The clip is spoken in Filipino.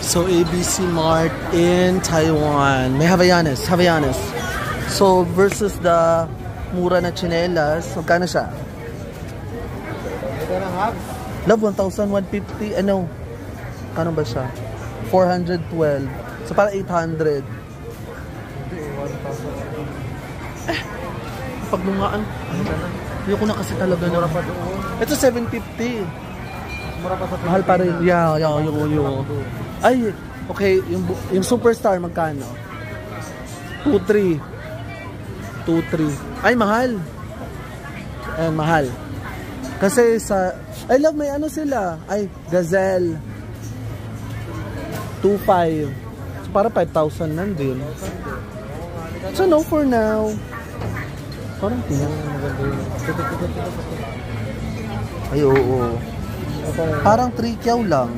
So, ABC Mart in Taiwan. May Havaianas. So, versus the mura na chinelas, magkano siya? Love, 1,150. Ano? Kano ba siya? 412. So, para 800. Paglungaan. Ayoko na kasi talaga na. Ito 750. Mahal pa rin. Yeah. Ay, okay. Yung Superstar, magkano? 2,300. Ay, mahal. Ayan, mahal. Kasi sa... I love, may ano sila. Ay, Gazelle. 2,500. So, para 5,000 lang din. So, no for now. Parang ay, oo. Parang 3 kyaw lang.